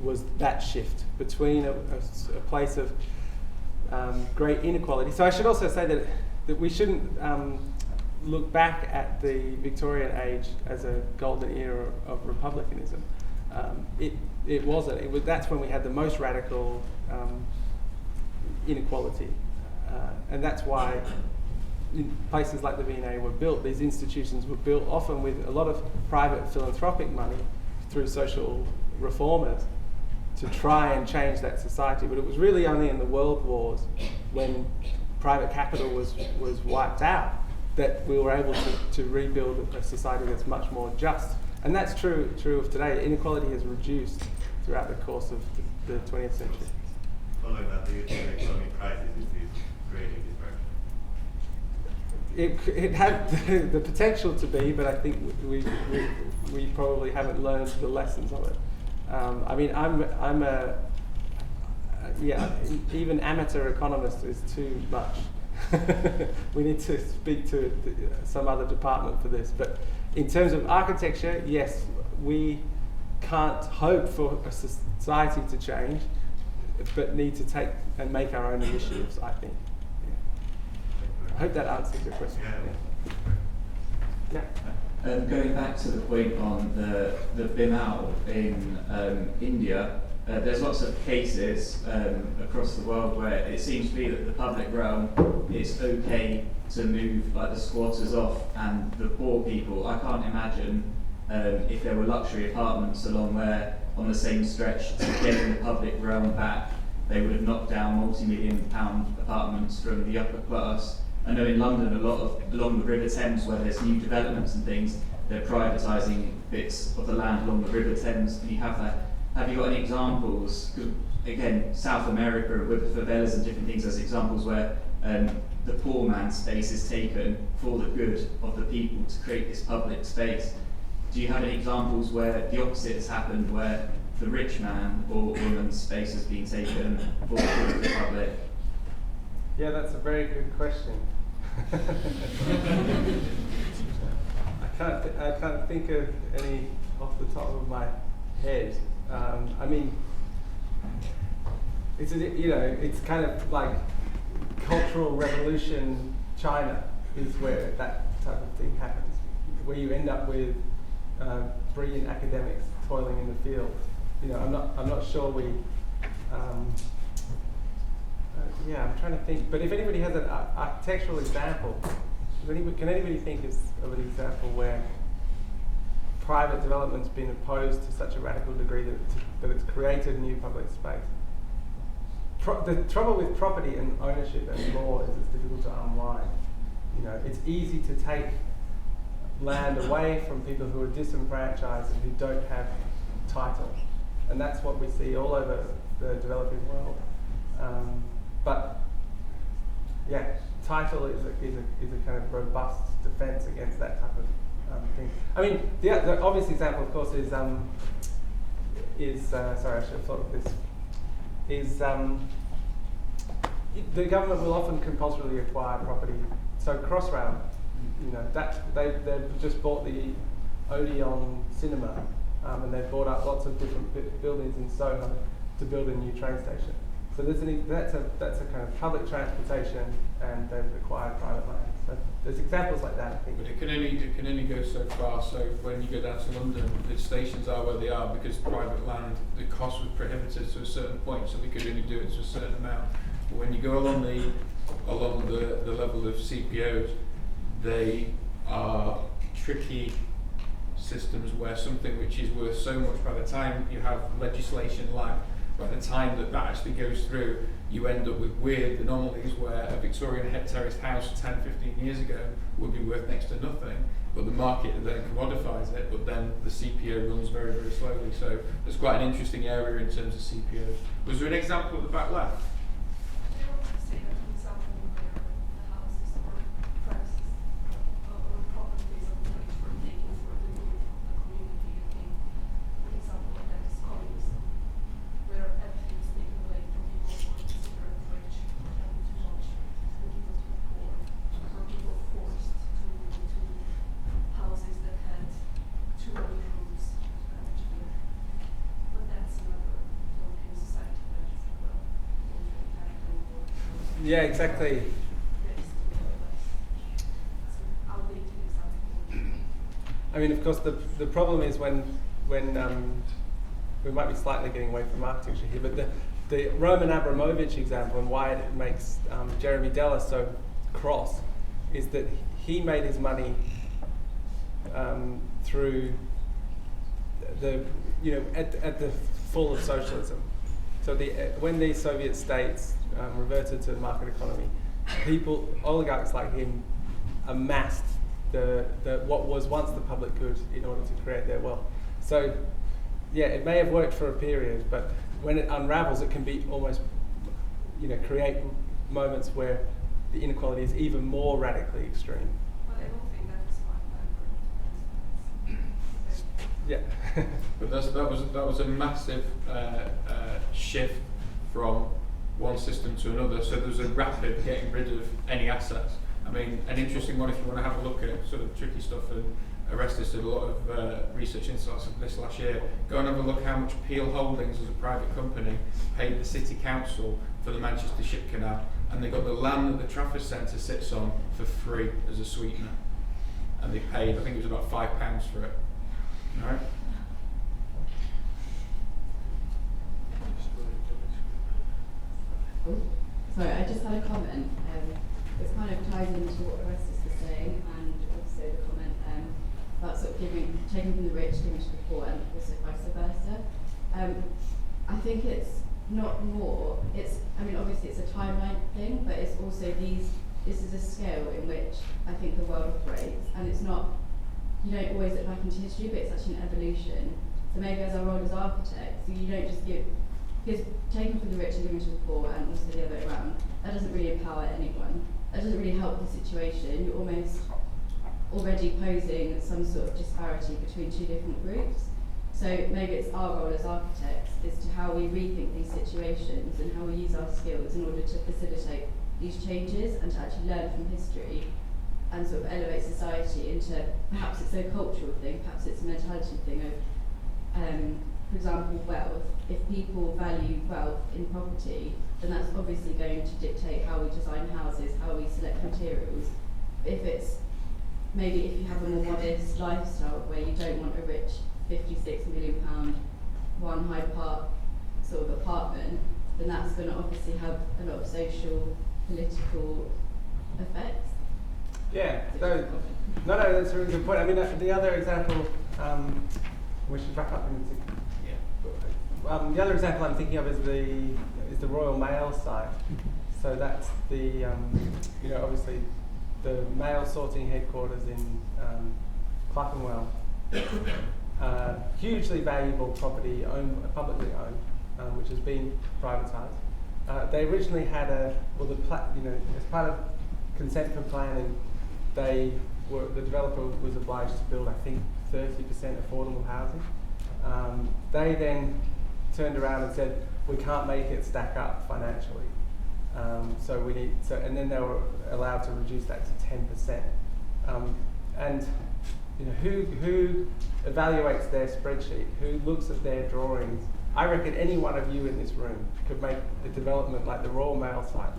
was that shift between a place of great inequality. So I should also say that we shouldn't look back at the Victorian age as a golden era of republicanism. It wasn't. That's when we had the most radical inequality, and that's why places like the V&A were built. These institutions were built often with a lot of private philanthropic money through social reformers to try and change that society. But it was really only in the world wars, when private capital was wiped out, that we were able to rebuild a society that's much more just. And that's true of today. Inequality has reduced throughout the course of the 20th century. Following that, do you think the economic crisis is creating distraction? It had the potential to be, but I think we probably haven't learned the lessons of it. I mean, I'm a even amateur economist is too much. We need to speak to some other department for this. But in terms of architecture, yes, we can't hope for a society to change, but need to take and make our own initiatives, I think. I hope that answers your question. Yeah. Going back to the point on the Bimal in India, there's lots of cases across the world where it seems to be that the public realm, it's okay to move like the squatters off and the poor people. I can't imagine if there were luxury apartments along there on the same stretch to getting the public realm back, they would have knocked down multi-million-pound apartments from the upper class. I know in London, a lot of along the River Thames, where there's new developments and things, they're privatising bits of the land along the River Thames. And you have that. Have you got any examples? Again, South America with the favelas and different things as examples where the poor man's space is taken for the good of the people to create this public space. Do you have any examples where the opposite has happened, where the rich man or woman's space has been taken for the good of the public? Yeah, that's a very good question. I can't think of any off the top of my head. I mean, it's kind of like Cultural Revolution China is where that type of thing happens, where you end up with brilliant academics toiling in the field. I'm not sure we. I'm trying to think. But if anybody has an architectural example, can anybody think of an example where private development's been opposed to such a radical degree that it's created new public space? The trouble with property and ownership and law is it's difficult to unwind. It's easy to take land away from people who are disenfranchised and who don't have title, and that's what we see all over the developing world. Title is a kind of robust defence against that type of thing. I mean, the obvious example, of course, is sorry, I should have thought of this. The government will often compulsorily acquire property. So Crossrail, that they've just bought the Odeon Cinema, and they've bought up lots of different buildings in Soho to build a new train station. So that's a kind of public transportation, and they've acquired private land. So there's examples like that, I think. But it can only go so far. So when you go down to London, the stations are where they are because private land, the cost was prohibited to a certain point, so they could only do it to a certain amount. But when you go along the level of CPOs, they are tricky systems where something which is worth so much, by the time you have legislation lag, by the time that actually goes through, you end up with weird anomalies where a Victorian terraced house 10, 15 years ago would be worth next to nothing, but the market then commodifies it, but then the CPO runs very, very slowly. So it's quite an interesting area in terms of CPOs. Was there an example at the back left? Yeah, exactly. I mean, of course, the problem is when we might be slightly getting away from architecture here, but the Roman Abramovich example and why it makes Jeremy Deller so cross is that he made his money through at the fall of socialism. So when the Soviet states reverted to the market economy, oligarchs like him, amassed what was once the public good in order to create their wealth. So, yeah, it may have worked for a period, but when it unravels, it can be almost, create moments where the inequality is even more radically extreme. But I don't think that's fine. Yeah. But that was a massive shift from one system to another. So there was a rapid getting rid of any assets. I mean, an interesting one if you want to have a look at sort of tricky stuff, and Orestes did a lot of research into this last year. Go and have a look how much Peel Holdings as a private company paid the City Council for the Manchester Ship Canal, and they got the land that the Trafford Centre sits on for free as a sweetener. And they paid, I think it was about £5 for it. All right? Oh, sorry, I just had a comment. This kind of ties into what Orestes was saying, and also the comment about sort of taking from the rich, giving to the poor, and also vice versa. I think it's not more. Obviously it's a timeline thing, but it's also this is a scale in which I think the world operates, and it's not. You don't always look back into history, but it's actually an evolution. So maybe as our role as architects, you don't just give. Because taking from the rich and giving to the poor, and also the other way around, that doesn't really empower anyone. That doesn't really help the situation. You're almost already posing some sort of disparity between two different groups. So maybe it's our role as architects is to how we rethink these situations and how we use our skills in order to facilitate these changes and to actually learn from history and sort of elevate society into, perhaps it's a cultural thing, perhaps it's a mentality thing of, for example, wealth. If people value wealth in property, then that's obviously going to dictate how we design houses, how we select materials. If it's maybe if you have a more modest lifestyle where you don't want a rich £56 million one Hyde Park sort of apartment, then that's going to obviously have a lot of social, political effects. Yeah, no, that's a really good point. I mean, the other example, we should wrap up in the other example I'm thinking of is the Royal Mail site. So that's the, obviously the mail sorting headquarters in Clerkenwell. Hugely valuable property, publicly owned, which has been privatised. They originally had as part of consent for planning, the developer was obliged to build, I think, 30% affordable housing. They then turned around and said, we can't make it stack up financially. And then they were allowed to reduce that to 10%. And who evaluates their spreadsheet? Who looks at their drawings? I reckon any one of you in this room could make a development like the Royal Mail site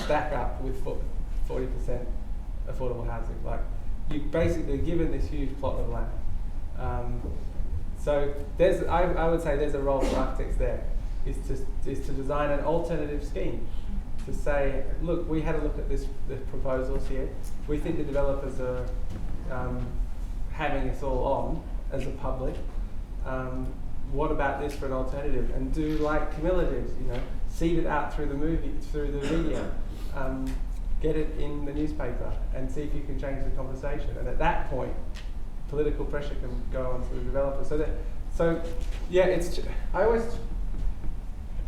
stack up with 40% affordable housing. Like, you've basically given this huge plot of land. So I would say there's a role for architects there, is to design an alternative scheme. To say, look, we had a look at the proposals here. We think the developers are having us all on as a public. What about this for an alternative? And do like Camilla did, seed it out through the media, get it in the newspaper, and see if you can change the conversation. And at that point, political pressure can go on to the developer.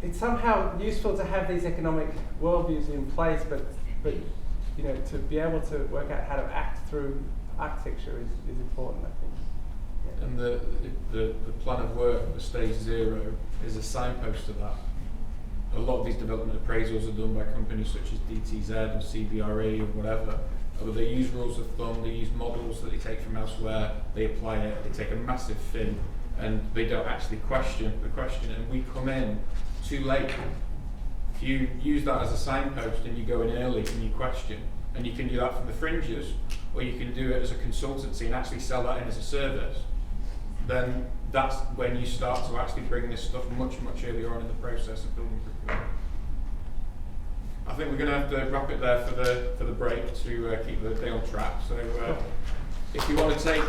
It's somehow useful to have these economic worldviews in place, but to be able to work out how to act through architecture is important, I think. Yeah. And the plan of work, the stage 0, is a signpost to that. A lot of these development appraisals are done by companies such as DTZ or CBRE or whatever. But they use rules of thumb, they use models that they take from elsewhere, they apply it, they take a massive fin, and they don't actually question the question, and we come in too late. If you use that as a signpost and you go in early and you question, and you can do that from the fringes, or you can do it as a consultancy and actually sell that in as a service, then that's when you start to actually bring this stuff much, much earlier on in the process of building procurement. I think we're going to have to wrap it there for the break to keep the day on track. So if you want to take